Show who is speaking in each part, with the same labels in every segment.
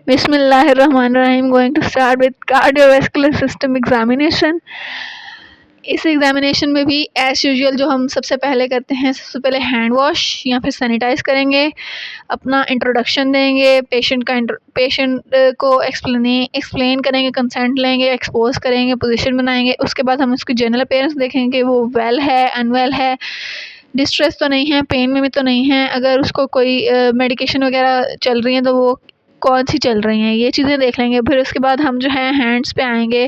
Speaker 1: Bismillahirrahmanirrahim. Going to start with cardiovascular system examination. इस examination में भी एज यूजुअल जो हम सबसे पहले करते हैं, सबसे पहले हैंड वॉश या फिर सैनिटाइज करेंगे, अपना इंट्रोडक्शन देंगे, पेशेंट को एक्सप्लेन करेंगे, कंसेंट लेंगे, एक्सपोज करेंगे, पोजीशन बनाएंगे। उसके बाद हम उसकी जनरल अपीयरेंस देखेंगे, वो वेल है, अनवेल है, डिस्ट्रेस तो नहीं है, पेन में भी तो नहीं है, अगर उसको कोई मेडिकेशन वगैरह चल रही है तो वो कौन सी चल रही हैं, ये चीज़ें देख लेंगे। फिर उसके बाद हम जो है हैंड्स पे आएंगे।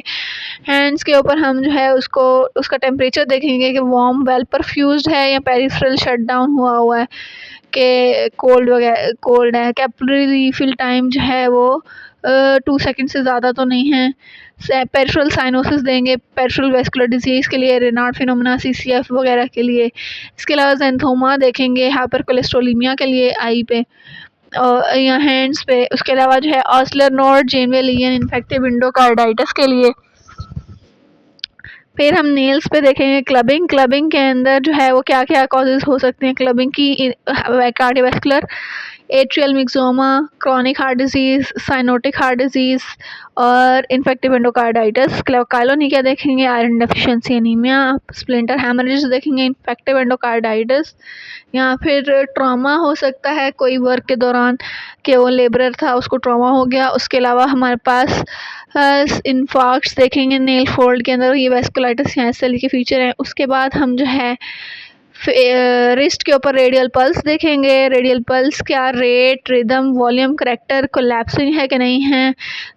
Speaker 1: हैंड्स के ऊपर हम जो है उसका टेम्परेचर देखेंगे कि वार्म वेल परफ्यूज्ड है या पेरिफेरल शट डाउन हुआ है, कि कोल्ड है। कैपिलरी रीफिल टाइम जो है वो 2 सेकंड से ज़्यादा तो नहीं है। पेरिफेरल साइनोसिस देंगे पेरिफेरल वेस्कुलर डिजीज़ के लिए, रेनाल्ड फिनोमेना, CCF वगैरह के लिए। इसके अलावा ज़ैंथोमा देखेंगे हाइपर कोलेस्ट्रोलीमिया के लिए आई पे या हैंड्स पे। उसके अलावा जो है Osler node Janeway lesion infective endocarditis के लिए। फिर हम नेल्स पे देखेंगे क्लबिंग के अंदर जो है वो क्या क्या कॉजेज़ हो सकते हैं क्लबिंग की, cardiovascular, atrial myxoma, chronic heart disease, cyanotic heart disease और इन्फेक्टिव एंडोकार्डाइटिस। काइलोनिकिया देखेंगे, iron deficiency anaemia, splinter haemorrhage देखेंगे, इन्फेक्टिव एंडोकार्डाइटिस। या फिर ट्रॉमा हो सकता है कोई वर्क के दौरान, कि वो लेबरर था उसको ट्रॉमा हो गया। उसके अलावा हमारे पास इन्फार्क्ट्स देखेंगे नेल फोल्ड के अंदर, ये वेस्कुलाइटिस या SL के फीचर हैं। उसके बाद हम जो है रिस्ट के ऊपर रेडियल पल्स देखेंगे। रेडियल पल्स क्या rate, rhythm, volume, character, collapsing है कि नहीं है,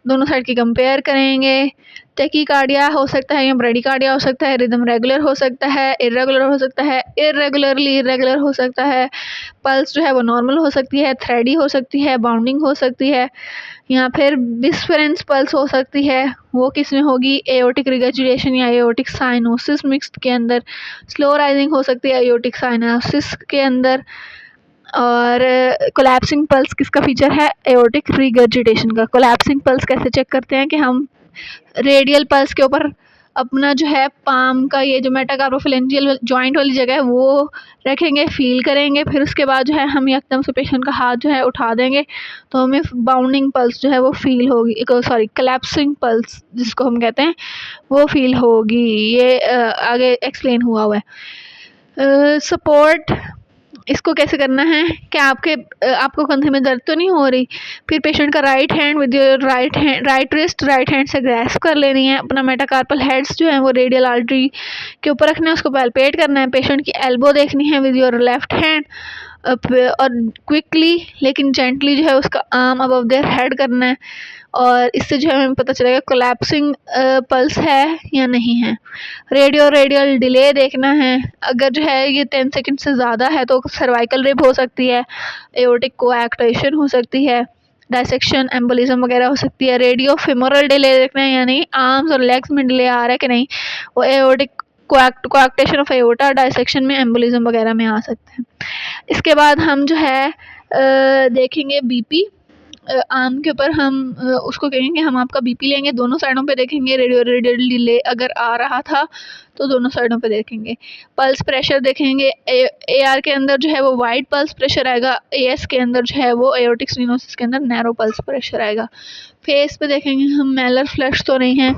Speaker 1: दोनों साइड की कंपेयर करेंगे। टेकीकार्डिया हो सकता है या ब्रेडिकार्डिया हो सकता है, रिदम रेगुलर हो सकता है, इरेगुलर हो सकता है, इरेगुलर हो सकता है। पल्स जो है वो नॉर्मल हो सकती है, थ्रेडी हो सकती है, बाउंडिंग हो सकती है, या फिर डिस्फरेंस पल्स हो सकती है। वो किस में होगी, एओर्टिक रिगर्जिटेशन या एओर्टिक साइनोसिस मिक्स्ड के अंदर। स्लो राइजिंग हो सकती है एओर्टिक साइनोसिस के अंदर। और कोलैप्सिंग पल्स किसका फीचर है, एओर्टिक रिगर्जिटेशन का। कोलैप्सिंग पल्स कैसे चेक करते हैं कि हम रेडियल पल्स के ऊपर अपना जो है पाम का ये जो मेटाकार्पोफेरेंजियल जॉइंट वाली जगह है वो रखेंगे, फील करेंगे। फिर उसके बाद जो है हम एकदम से पेशेंट का हाथ जो है उठा देंगे तो हमें बाउंडिंग पल्स जो है वो फील होगी, सॉरी कोलैप्सिंग पल्स जिसको हम कहते हैं वो फील होगी। ये आगे एक्सप्लेन हुआ है। सपोर्ट इसको कैसे करना है कि आपको कंधे में दर्द तो नहीं हो रही, फिर पेशेंट का right hand with your right wrist right hand से ग्रैस्प कर लेनी है। अपना मेटाकार्पल हेड्स जो है वो रेडियल आर्टरी के ऊपर रखना है, उसको पैल्पेट करना है। पेशेंट की एल्बो देखनी है विद योर लेफ्ट हैंड और क्विकली लेकिन जेंटली जो है उसका आर्म अबव देयर हेड करना है, और इससे जो है हमें पता चलेगा कोलैप्सिंग पल्स है या नहीं है। रेडियल डिले देखना है, अगर जो है ये 10 सेकंड से ज़्यादा है तो सर्वाइकल रिब हो सकती है, एओर्टिक कोएक्टेशन हो सकती है, डायसेक्शन, एम्बोलिज्म वगैरह हो सकती है। रेडियो फेमोरल डिले देखना है, यानी आर्म्स और लेग्स में डिले आ रहा है कि नहीं, वो aortic coarctation of aorta, dissection में एम्बोलिज्म वगैरह में आ सकते हैं। इसके बाद हम जो है देखेंगे BP आर्म के ऊपर। हम उसको कहेंगे हम आपका BP लेंगे, दोनों साइडों पे देखेंगे। रेडियल डिले अगर आ रहा था तो दोनों साइडों पे देखेंगे। पल्स प्रेशर देखेंगे, AR के अंदर जो है वो वाइड पल्स प्रेशर आएगा, AS के अंदर जो है वो एओर्टिक स्टेनोसिस के अंदर नैरो पल्स प्रेशर आएगा। फेस पे देखेंगे हम मैलर फ्लश तो नहीं है।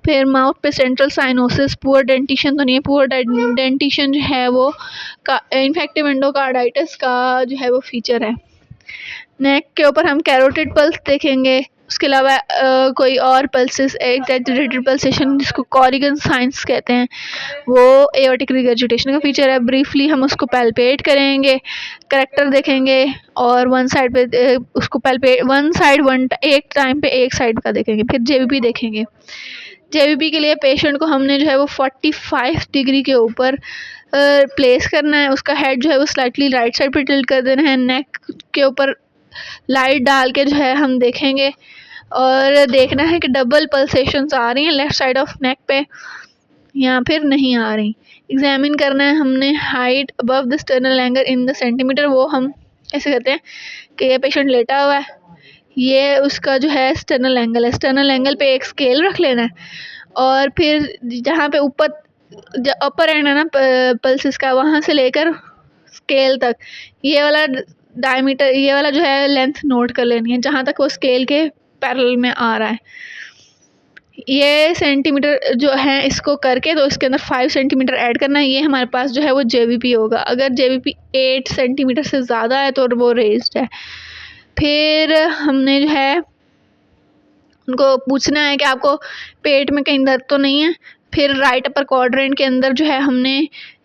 Speaker 1: फिर माउथ पे सेंट्रल साइनोसिस, पुअर डेंटिशन तो नहीं है। पुअर डेंटिशन जो है वो इन्फेक्टिव एंडोकार्डाइटिस का जो है वो फीचर है। नेक के ऊपर हम कैरोटिड पल्स देखेंगे। उसके अलावा कोई और पल्सेस, एक्सैजरेटेड पल्सेशन जिसको कॉरिगन साइंस कहते हैं, वो एओर्टिक रिगर्जिटेशन का फीचर है। ब्रीफली हम उसको पैल्पेट करेंगे, करेक्टर देखेंगे और वन साइड पे उसको पैल्पेट एक टाइम पे एक साइड का देखेंगे। फिर JVP देखेंगे। JVP के लिए पेशेंट को हमने जो है वो 45 डिग्री के ऊपर प्लेस करना है। उसका हेड जो है वो स्लाइटली राइट साइड पे टिल्ट कर देना है। नेक के ऊपर लाइट डाल के जो है हम देखेंगे और देखना है कि डबल पल्सेशंस आ रही हैं लेफ्ट साइड ऑफ नेक पे या फिर नहीं आ रही। एग्जामिन करना है हमने height above the sternal angle in the centimetre. वो हम ऐसे कहते हैं कि ये पेशेंट लेटा हुआ है, ये उसका जो है स्टर्नल एंगल है। स्टर्नल एंगल पे एक स्केल रख लेना है और फिर जहाँ पे अपर एंड है ना पल्सेस का, वहाँ से लेकर स्केल तक ये वाला डायमीटर, ये वाला जो है लेंथ नोट कर लेनी है। जहाँ तक वो स्केल के पैरेलल में आ रहा है। ये सेंटीमीटर जो है इसको करके तो इसके अंदर 5 सेंटीमीटर ऐड करना है। ये हमारे पास जो है वो जेवीपी होगा। अगर जेवीपी 8 सेंटीमीटर से ज़्यादा है तो वो रेज्ड है। फिर हमने जो है उनको पूछना है कि आपको पेट में कहीं दर्द तो नहीं है। फिर राइट अपर क्वाड्रेंट के अंदर जो है हमने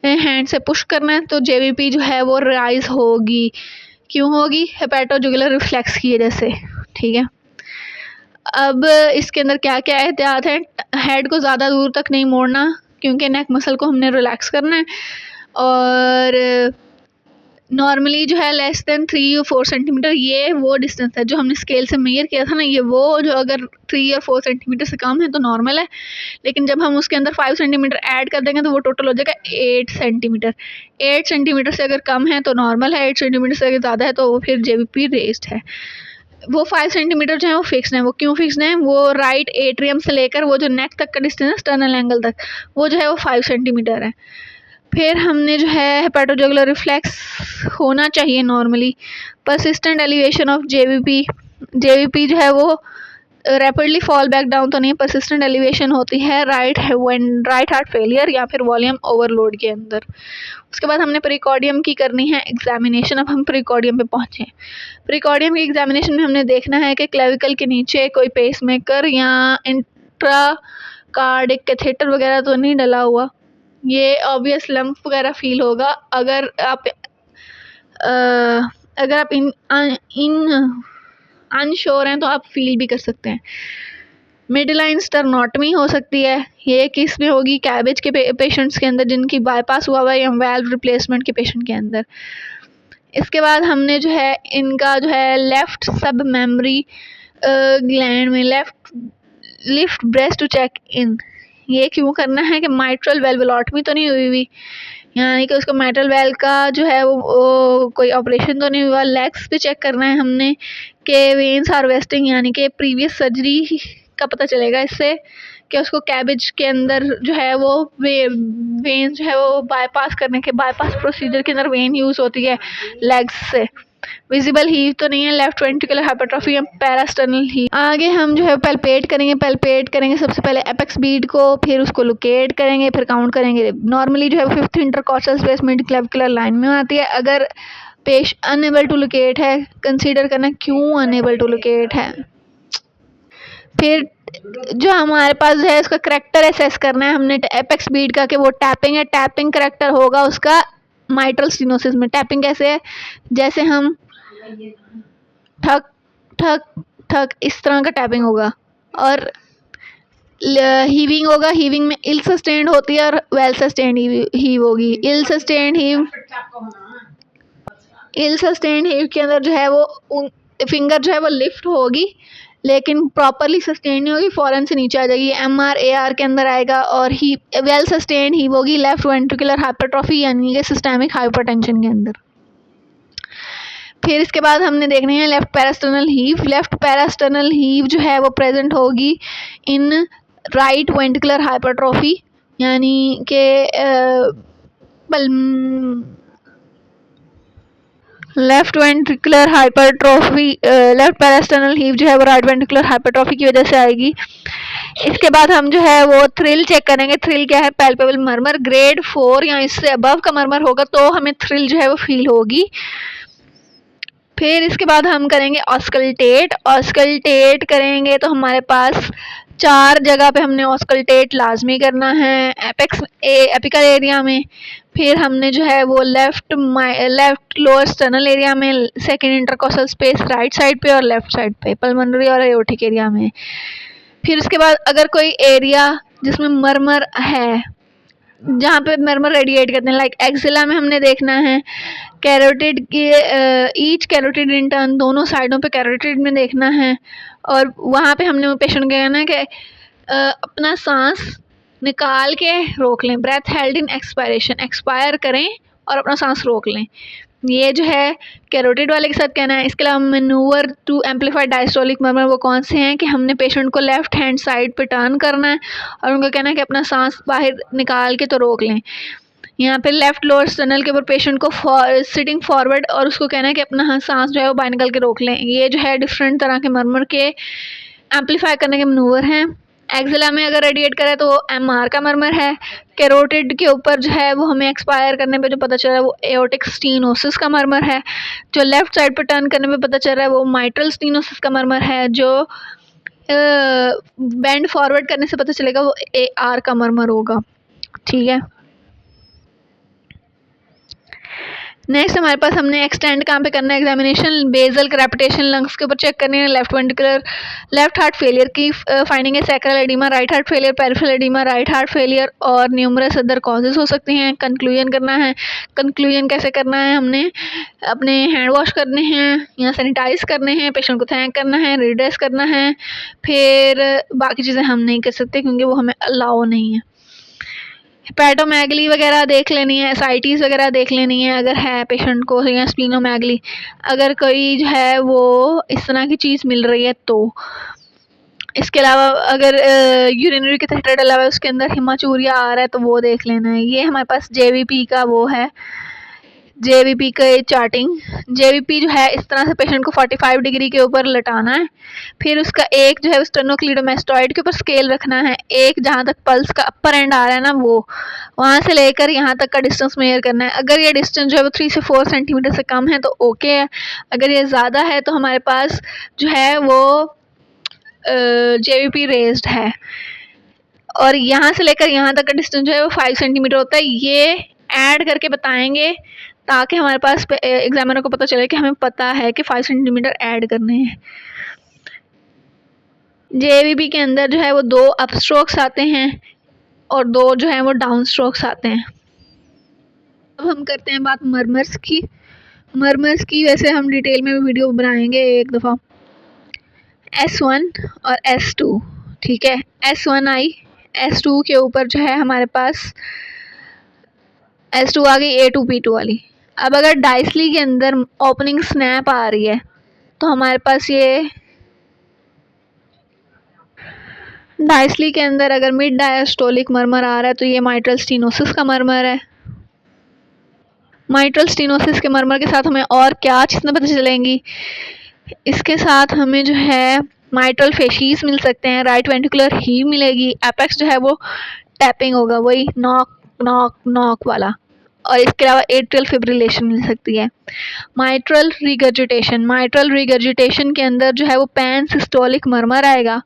Speaker 1: हैंड से पुश करना है तो जेवीपी जो है वो राइज होगी। क्यों होगी? हेपेटोजुगुलर रिफ्लेक्स की वजह से। ठीक है, अब इसके अंदर क्या क्या एहतियात है? हेड को ज़्यादा दूर तक नहीं मोड़ना क्योंकि नेक मसल को हमने रिलैक्स करना है। और नॉर्मली जो है लेस देन 3 और 4 सेंटीमीटर, ये वो डिस्टेंस है जो हमने स्केल से मेजर किया था ना, ये वो जो अगर 3 और 4 सेंटीमीटर से कम है तो नॉर्मल है। लेकिन जब हम उसके अंदर 5 सेंटीमीटर ऐड कर देंगे तो वो टोटल हो जाएगा 8 सेंटीमीटर। 8 सेंटीमीटर से अगर कम है तो नॉर्मल है, 8 सेंटीमीटर से अगर ज़्यादा है तो वो फिर जेवीपी रेज्ड है। वो 5 सेंटीमीटर जो है वो फिक्स्ड है। वो क्यों फिक्स्ड है? वो राइट एट्रियम से लेकर वो जो नेक तक का डिस्टेंस है स्टर्नल एंगल तक, वो जो है वो 5 सेंटीमीटर है। फिर हमने जो है हेपेटोजुगुलर रिफ्लेक्स होना चाहिए normally. Persistent elevation of JVP जो है वो रैपिडली फॉल बैक डाउन तो नहीं, परसिस्टेंट एलिवेशन होती है राइट हार्ट फेलियर या फिर वॉल्यूम ओवरलोड के अंदर। उसके बाद हमने प्रीकॉर्डियम की करनी है एग्जामिनेशन। अब हम प्रीकॉर्डियम पे पहुँचे। प्रीकॉर्डियम की एग्जामिनेशन में हमने देखना है कि क्लेविकल के नीचे कोई पेसमेकर या इंट्रा कार्डिक कैथेटर वगैरह तो नहीं डला हुआ। ये ऑब्वियस लंप वगैरह फील होगा। अगर आप इन अनश्योर हैं तो आप फील भी कर सकते हैं। मिड लाइन स्टर्नोटमी हो सकती है। ये किस में होगी? कैबेज के पेशेंट्स के अंदर जिनकी बाईपास हुआ हुआ है या वाल्व रिप्लेसमेंट के पेशेंट के अंदर। इसके बाद हमने जो है इनका जो है लेफ्ट सब मेमोरी ग्लैंड में lift breast to check in. ये क्यों करना है कि माइट्रल वेल्वोलॉटमी तो नहीं हुई हुई, यानी कि उसको माइट्रल वेल का जो है वो कोई ऑपरेशन तो नहीं हुआ। लेग्स पे चेक करना है हमने कि वेन्स हार्वेस्टिंग यानी कि प्रीवियस सर्जरी का पता चलेगा इससे कि उसको कैबेज के अंदर जो है वो वेन जो है वो बाईपास करने के बाईपास प्रोसीजर के अंदर वेन यूज़ होती है लेग्स से। विजिबल हीव तो नहीं है, लेफ्ट वेंट्रिकुलर हाइपरट्रॉफी या पैरास्टर्नल हीव। आगे हम जो है पैल्पेट करेंगे सबसे पहले एपेक्स बीड को, फिर उसको लोकेट करेंगे, फिर काउंट करेंगे। नॉर्मली जो है 5th intercostal space mid clavicular line में आती है। अगर पेश अनएबल टू लोकेट है, कंसीडर करना क्यों अनएबल टू लोकेट है। फिर जो हमारे पास है उसका करेक्टर असेस करना है हमने एपेक्स बीड का कि वो टैपिंग है। टैपिंग करेक्टर होगा उसका माइट्रल स्टीनोसिस में। टैपिंग कैसे है? जैसे हम ठक ठक ठक इस तरह का टैपिंग होगा। और हीविंग होगा। हीविंग में इल सस्टेन्ड होती है और वेल सस्टेन्ड हीव होगी। इल सस्टेन्ड हीव के अंदर जो है वो फिंगर जो है वो लिफ्ट होगी लेकिन प्रॉपरली सस्टेन नहीं होगी, फ़ौरन से नीचे आ जाएगी। MRAR के अंदर आएगा। और ही वेल सस्टेन हीव होगी लेफ्ट वेंट्रिकुलर हाइपरट्रॉफी यानी कि सिस्टेमिक हाइपरटेंशन के अंदर। फिर इसके बाद हमने देखनी है left parasternal heave. Left parasternal heave जो है वो प्रेजेंट होगी इन राइट वेंट्रिकुलर हाइपरट्रॉफी यानी कि left ventricular hypertrophy left parasternal heave जो है वो राइट वेंट्रिकुलर हाइपरट्रॉफी की वजह से आएगी। इसके बाद हम जो है वो थ्रिल चेक करेंगे। थ्रिल क्या है? Palpable murmur. ग्रेड 4 या इससे अबव का मर्मर होगा तो हमें थ्रिल जो है वो फील होगी। फिर इसके बाद हम करेंगे ऑस्कल्टेट। ऑस्कल्टेट करेंगे तो हमारे पास 4 जगह पे हमने ऑस्कल्टेट लाजमी करना है एपिकल एरिया में। फिर हमने जो है वो लेफ्ट लोअर स्टर्नल एरिया में, second intercostal space right side पे और लेफ्ट साइड पे पल्मोनरी और एओर्टिक एरिया में। फिर उसके बाद अगर कोई एरिया जिसमें मर्मर है, जहाँ पे मर्मर रेडिएट करते हैं, लाइक एक्सिला में हमने देखना है कैरोटिड की ईच कैरोटिड इन टर्न, दोनों साइडों पे कैरोटिड में देखना है। और वहाँ पे हमने पेशेंट को कहना है कि अपना सांस निकाल के रोक लें। Breath held in expiration, expire करें और अपना सांस रोक लें। ये जो है कैरोटिड वाले के साथ कहना है। इसके अलावा manoeuvre to amplified diastolic murmur वो कौन से हैं कि हमने पेशेंट को लेफ्ट हैंड साइड पे टर्न करना है और उनको कहना है कि अपना सांस बाहर निकाल के तो रोक लें। यहाँ पे लेफ्ट लोअर स्टर्नल के ऊपर पेशेंट को सिटिंग फॉरवर्ड और उसको कहना है कि अपना सांस जो है वो बाहर निकाल के रोक लें। ये जो है डिफरेंट तरह के मर्मर के एम्पलीफाई करने के मनूवर हैं। एक्सिला में अगर रेडिएट करें तो वो एमआर का मर्मर है। कैरोटिड के ऊपर जो है वो हमें एक्सपायर करने पे जो पता चल रहा है वो एओर्टिक स्टीनोसिस का मर्मर है। जो लेफ्ट साइड पर टर्न करने पे पता चल रहा है वो माइट्रल स्टीनोसिस का मर्मर है। जो बैंड फॉरवर्ड करने से पता चलेगा वो एआर का मर्मर होगा। ठीक है, नेक्स्ट हमारे पास हमने एक्सटेंड कहाँ पे करना है एग्जामिनेशन, बेजल क्रेपिटेशन लंग्स के ऊपर चेक करनी है, left ventricular, left heart failure की फाइंडिंग है, sacral oedema, right heart failure, peripheral oedema, right heart failure और न्यूमरस अदर कॉजेज हो सकती हैं। कंक्लूजन करना है, कंक्लूजन कैसे करना है, हमने अपने हैंड वॉश करने हैं या सैनिटाइज करने हैं, पेशेंट को थैंक करना है, रिड्रेस करना है, फिर बाकी चीज़ें हम नहीं कर सकते क्योंकि वो हमें अलाउ नहीं है। हेपेटोमेगली वगैरह देख लेनी है, एसाइटिस वगैरह देख लेनी है अगर है पेशेंट को, या स्प्लीनोमेगली अगर कोई जो है वो इस तरह की चीज़ मिल रही है तो। इसके अलावा अगर यूरिनरी कैथेटर डला हुआ है उसके अंदर हिमाचूरिया आ रहा है तो वो देख लेना है। ये हमारे पास जेवीपी का वो है, जेवीपी का चार्टिंग। जेवीपी जो है इस तरह से पेशेंट को 45 डिग्री के ऊपर लटाना है, फिर उसका एक जो है स्टेनोक्लीडोमेस्टॉइड के ऊपर स्केल रखना है, एक जहाँ तक पल्स का अपर एंड आ रहा है ना वो वहाँ से लेकर यहाँ तक का डिस्टेंस मेजर करना है। अगर ये डिस्टेंस जो है वो 3 से 4 सेंटीमीटर से कम है तो ओके है, अगर ये ज़्यादा है तो हमारे पास जो है वो जेवीपी रेज्ड है। और यहाँ से लेकर यहाँ तक का डिस्टेंस जो है वो 5 सेंटीमीटर होता है। ये ऐड करके बताएंगे ताकि हमारे पास एग्जामिनर को पता चले कि हमें पता है कि 5 सेंटीमीटर ऐड करने हैं। जेवीपी के अंदर जो है वो 2 अप स्ट्रोक्स आते हैं और 2 जो है वो डाउन स्ट्रोक्स आते हैं। अब हम करते हैं बात मर्मर्स की। मर्मर्स की वैसे हम डिटेल में वीडियो बनाएंगे एक दफ़ा। S1 और S2, ठीक है, S1 आई, S2 के ऊपर जो है हमारे पास S2 आ गई A2P2 वाली। अब अगर डाइसली के अंदर ओपनिंग स्नैप आ रही है तो हमारे पास ये डाइसली के अंदर अगर मिड डायस्टोलिक मर्मर आ रहा है तो ये माइट्रल स्टीनोसिस का मर्मर है। माइट्रल स्टीनोसिस के मर्मर के साथ हमें और क्या चीज़ें पता चलेंगी, इसके साथ हमें जो है माइट्रल फेशीज मिल सकते हैं, राइट वेंट्रिकुलर हीव मिलेगी, एपेक्स जो है वो टैपिंग होगा, वही नॉक नॉक नॉक वाला, और इसके अलावा एट्रियल फिब्रिलेशन मिल सकती है। माइट्रल रिगर्जिटेशन, माइट्रल रिगर्जिटेशन के अंदर जो है वो पैन सिस्टोलिक मर्मर आएगा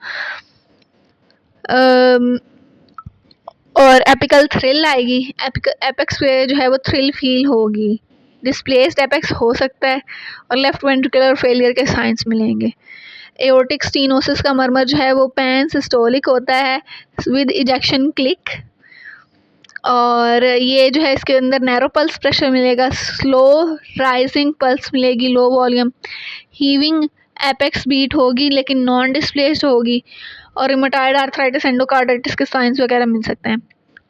Speaker 1: और एपिकल थ्रिल आएगी, एपेक्स पे जो है वो थ्रिल फील होगी, डिस्प्लेस्ड एपेक्स हो सकता है और लेफ्ट वेंट्रिकुलर फेलियर के साइंस मिलेंगे। एओर्टिक स्टीनोसिस का मर्मर जो है वो पैन सिस्टोलिक होता है विद इजेक्शन क्लिक, और ये जो है इसके अंदर नैरो पल्स प्रेशर मिलेगा, स्लो राइजिंग पल्स मिलेगी, low volume, heaving apex beat होगी लेकिन नॉन डिस्प्लेस्ड होगी, और रिमेटॉइड आर्थराइटिस एंडोकार्डाइटिस के साइंस वगैरह मिल सकते हैं।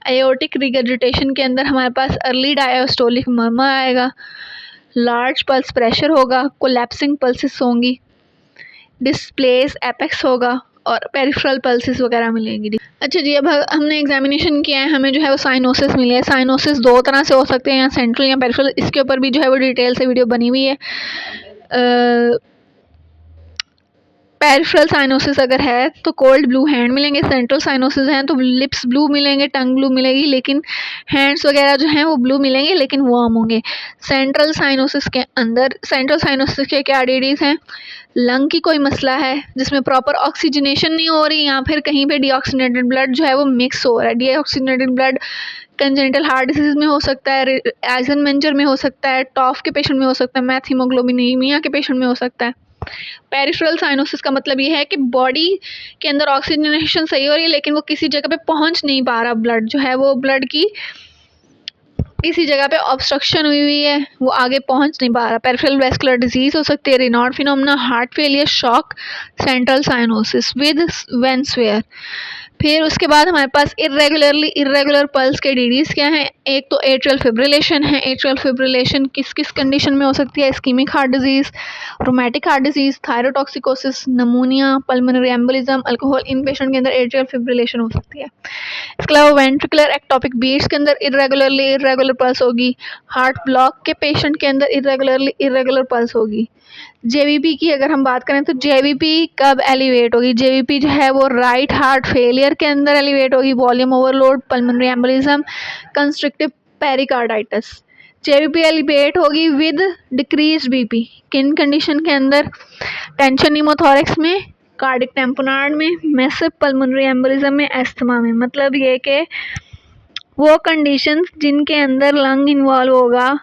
Speaker 1: एओर्टिक रिगर्जिटेशन के अंदर हमारे पास अर्ली डायस्टोलिक मर्मर आएगा, लार्ज पल्स प्रेशर होगा, कोलैप्सिंग पल्सेस होंगी, डिस्प्लेस एपेक्स होगा और पेरिफेरल पल्सेस वगैरह मिलेंगी। अच्छा जी, अब हमने एग्जामिनेशन किया है, हमें जो है वो साइनोसिस मिली है। साइनोसिस 2 तरह से हो सकते हैं, या सेंट्रल या पेरिफेरल, इसके ऊपर भी जो है वो डिटेल से वीडियो बनी हुई है। पेरिफेरल साइनोसिस अगर है तो कोल्ड ब्लू हैंड मिलेंगे, सेंट्रल साइनोसिस हैं तो लिप्स ब्लू मिलेंगे, टंग ब्लू मिलेगी, लेकिन हैंड्स वगैरह जो हैं वो ब्लू मिलेंगे लेकिन वार्म होंगे। सेंट्रल साइनोसिस के अंदर, सेंट्रल साइनोसिस के क्या डिटीज हैं, लंग की कोई मसला है जिसमें प्रॉपर ऑक्सीजनेशन नहीं हो रही, या फिर कहीं पे डीऑक्सीनेटेड ब्लड जो है वो मिक्स हो रहा है। Deoxygenated blood congenital heart disease में हो सकता है, आइजनमेंजर में हो सकता है, टॉफ के पेशेंट में हो सकता है, मैथ हीमोग्लोबिनीमिया के पेशेंट में हो सकता है। पेरिफेरल साइनोसिस का मतलब ये है कि बॉडी के अंदर ऑक्सीजनेशन सही हो रही है लेकिन वो किसी जगह पे पहुंच नहीं पा रहा, ब्लड जो है वो ब्लड की किसी जगह पे ऑब्स्ट्रक्शन हुई हुई है, वो आगे पहुंच नहीं पा रहा। पेरिफेरल वेस्कुलर डिजीज हो सकती है, Raynaud phenomena, heart failure, shock, central cyanosis with वेंसवेयर। फिर उसके बाद हमारे पास इरेगुलर पल्स के डीडीज क्या हैं, एक तो एट्रियल फिब्रिलेशन है। एट्रियल फिब्रिलेशन किस किस कंडीशन में हो सकती है, ischaemic heart disease, rheumatic heart disease, thyrotoxicosis, pneumonia, pulmonary embolism, alcohol, इन पेशेंट के अंदर एट्रियल फिब्रिलेशन हो सकती है। इसके अलावा वेंट्रिकुलर एक्टोपिक बीट्स के अंदर इरेगुलर पल्स होगी, हार्ट ब्लॉक के पेशेंट के अंदर इरेगुलर पल्स होगी। जेवीपी की अगर हम बात करें तो जेवीपी कब एलिवेट होगी? जेवीपी जो है वो राइट हार्ट फेलियर के अंदर एलिवेट होगी, volume overload, pulmonary embolism, constructive pericarditis. JVP elevate होगी विद डिक्रीज बीपी किन कंडीशन के अंदर? टेंशन न्यूमोथोरैक्स में, कार्डिक टेम्पोनार्ड में, मैसिव पल्मोनरी एम्बोलिज्म में, एस्थमा में। मतलब ये कि वो कंडीशंस जिनके अंदर लंग इन्वॉल्व होगा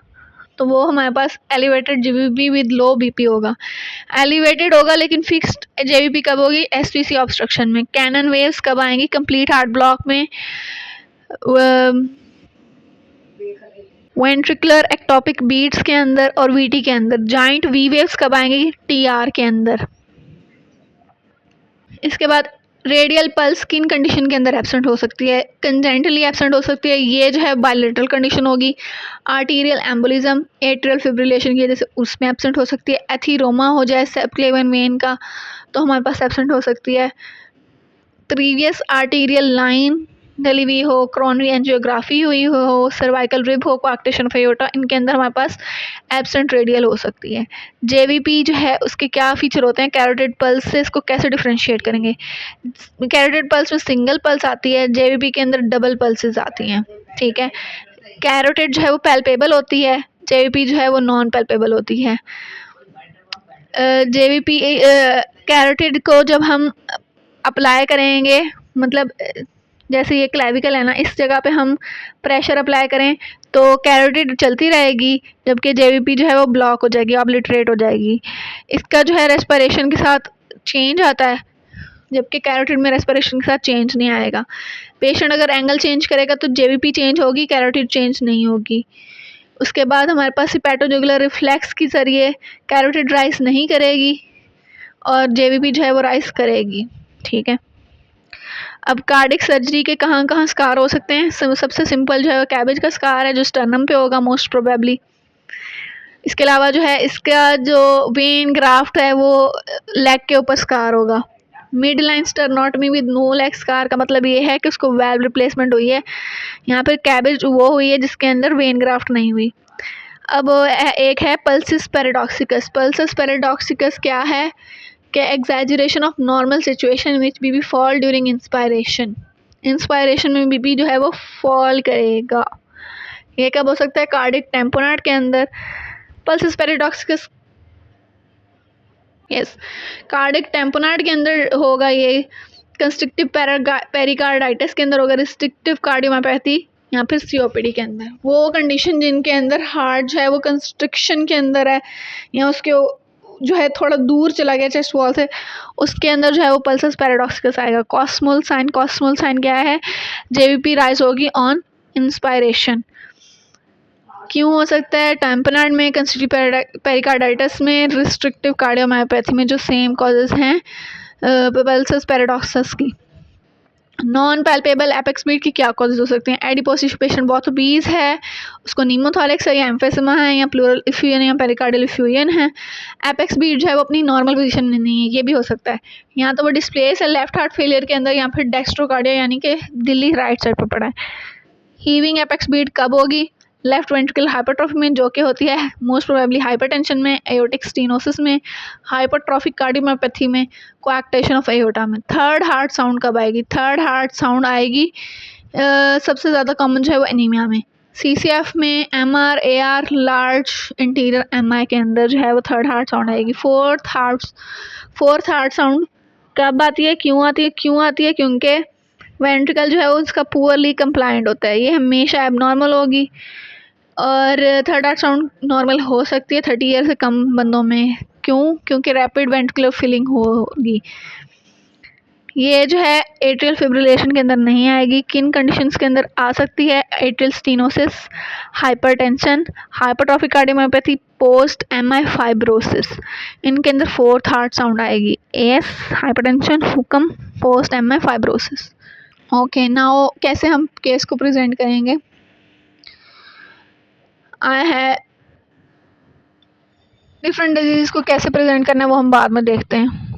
Speaker 1: तो वो हमारे पास elevated JVP with low BP होगा। एलिवेटेड होगा लेकिन फिक्स्ड जेवीपी कब होगी? एसपीसी ऑब्स्ट्रक्शन में। कैनन वेव्स कब आएंगी? कंप्लीट हार्ट ब्लॉक में, वेंट्रिकुलर एक्टोपिक बीट्स के अंदर और वीटी के अंदर। जॉइंट वी वेव्स कब आएंगी? टीआर के अंदर। इसके बाद रेडियल पल्स किन कंडीशन के अंदर एब्सेंट हो सकती है? कंजेंटली एब्सेंट हो सकती है, ये जो है बायलेटरल कंडीशन होगी। आर्टीरियल एम्बोलिज्म, एट्रियल फिब्रिलेशन की वजह से उसमें एब्सेंट हो सकती है। एथीरोमा हो जाए सबक्लेवियन वेन का तो हमारे पास एब्सेंट हो सकती है। प्रीवियस आर्टीरियल लाइन डली हुई हो, कोरोनरी एंजियोग्राफी हुई हो, सर्वाइकल रिब हो, कोआक्टेशन ऑफ एओर्टा, इनके अंदर हमारे पास एब्सेंट रेडियल हो सकती है। जेवीपी जो है उसके क्या फीचर होते हैं? कैरोटिड पल्स से इसको कैसे डिफ्रेंशिएट करेंगे? कैरोटिड पल्स में सिंगल पल्स आती है, जेवीपी के अंदर डबल पल्सेस आती हैं। ठीक है, कैरोटिड जो है वो पैल्पेबल होती है, जेवीपी जो है वो नॉन पैल्पेबल होती है। जेवीपी कैरोटिड को जब हम अप्लाई करेंगे, मतलब जैसे ये क्लेविकल है ना, इस जगह पे हम प्रेशर अप्लाई करें तो कैरोटिड चलती रहेगी, जबकि जेवीपी जो है वो ब्लॉक हो जाएगी, ऑब्लिटरेट हो जाएगी। इसका जो है रेस्पिरेशन के साथ चेंज आता है, जबकि कैरोटिड में रेस्पिरेशन के साथ चेंज नहीं आएगा। पेशेंट अगर एंगल चेंज करेगा तो जेवीपी चेंज होगी, कैरोटिड चेंज नहीं होगी। उसके बाद हमारे पास हिपैटोजुगुलर रिफ्लेक्स के जरिए कैरोटिड राइज नहीं करेगी और जेवीपी जो है वो राइज करेगी। ठीक है, अब कार्डिक सर्जरी के कहाँ कहाँ स्कार हो सकते हैं? सबसे सिंपल जो है कैबेज का स्कार है जो स्टर्नम पे होगा मोस्ट प्रोबेबली। इसके अलावा जो है इसका जो वेन ग्राफ्ट है वो लेग के ऊपर स्कार होगा। Mid line sternotomy with no leg scar का मतलब ये है कि उसको वेल्व रिप्लेसमेंट हुई है, यहाँ पर कैबेज वो हुई है जिसके अंदर वेन ग्राफ्ट नहीं हुई। अब एक है पल्सिस पैराडॉक्सिकस। पल्सिस पैराडॉक्सिकस क्या है कि exaggeration of normal situation which BP fall during inspiration. Inspiration में बीबी जो है वो फॉल करेगा। ये कब हो सकता है? कार्डिक टेम्पोनार्ड के अंदर। पल्सिस पैराडॉक्सिकस, यस, कार्डिक टेम्पोनार्ड के अंदर होगा ये। कंस्ट्रक्टिव पेरिकार्डाइटिस के अंदर होगा। रिस्ट्रिक्टिव कार्डियोमायोपैथी या फिर सीओपीडी के अंदर। वो कंडीशन जिनके अंदर हार्ट जो है वो कंस्ट्रिक्शन के अंदर है या उसके जो है थोड़ा दूर चला गया चेस्ट वॉल से, उसके अंदर जो है वो पल्सस पैराडॉक्सिकस आएगा। कॉस्मोल साइन क्या है? जेवीपी राइज होगी ऑन इंस्पायरेशन। क्यों हो सकता है? टेम्पोनार्ड में, कंस्ट्रक्टिव पेरिकार्डाइटिस में, रिस्ट्रिक्टिव कार्डियोमायोपैथी में जो सेम कॉजेज हैं पल्सस पैराडॉक्सिकस की। नॉन पैल्पेबल एपेक्स बीट की क्या कॉजेज हो सकते हैं? एडिपोसिस पेशेंट बहुत ओबीज है, उसको नीमोथोरैक्स है या एम्फेसिमा है या प्लूरल इफ्यूजन या पेरिकार्डियल इफ्यूजन है। एपेक्स बीट जो है वो अपनी नॉर्मल पोजीशन में नहीं है, ये भी हो सकता है। यहाँ तो वो डिस्प्लेस है लेफ्ट हार्ट फेलियर के अंदर या फिर डेक्स्ट्रोकार्डिया यानी कि दिल्ली राइट साइड पर पड़ा है। हीविंग एपेक्स बीट कब होगी? लेफ्ट वेंट्रिकल हाइपरट्रॉफी में, जो कि होती है मोस्ट प्रोबेबली हाइपरटेंशन में, एओर्टिक स्टेनोसिस में, हाइपरट्रॉफिक कार्डियोमायोपैथी में, कोएक्टेशन ऑफ एओर्टा में। थर्ड हार्ट साउंड कब आएगी? थर्ड हार्ट साउंड आएगी सबसे ज़्यादा कॉमन जो है वो एनीमिया में, सीसीएफ में, MR AR large interior MI के अंदर जो है वो थर्ड हार्ट साउंड आएगी। फोर्थ हार्ट साउंड कब आती है? क्यों आती है? क्योंकि वेंट्रिकल जो है वो उसका पुअरली कंप्लायंट होता है, ये हमेशा एबनॉर्मल होगी। और थर्ड हार्ट साउंड नॉर्मल हो सकती है 30 ईयर से कम बंदों में। क्यों? क्योंकि रैपिड वेंट्रिकुलर फिलिंग होगी। ये जो है एट्रियल फिब्रिलेशन के अंदर नहीं आएगी। किन कंडीशंस के अंदर आ सकती है? Atrial stenosis, hypertension, hypertrophic cardiomyopathy, post MI fibrosis, इनके अंदर फोर्थ हार्ट साउंड आएगी। एएस, हाइपरटेंशन, हुक्म, post MI fibrosis. Okay, now कैसे हम केस को प्रेजेंट करेंगे? आया है डिफरेंट डिजीज को कैसे प्रेजेंट करना है वो हम बाद में देखते हैं।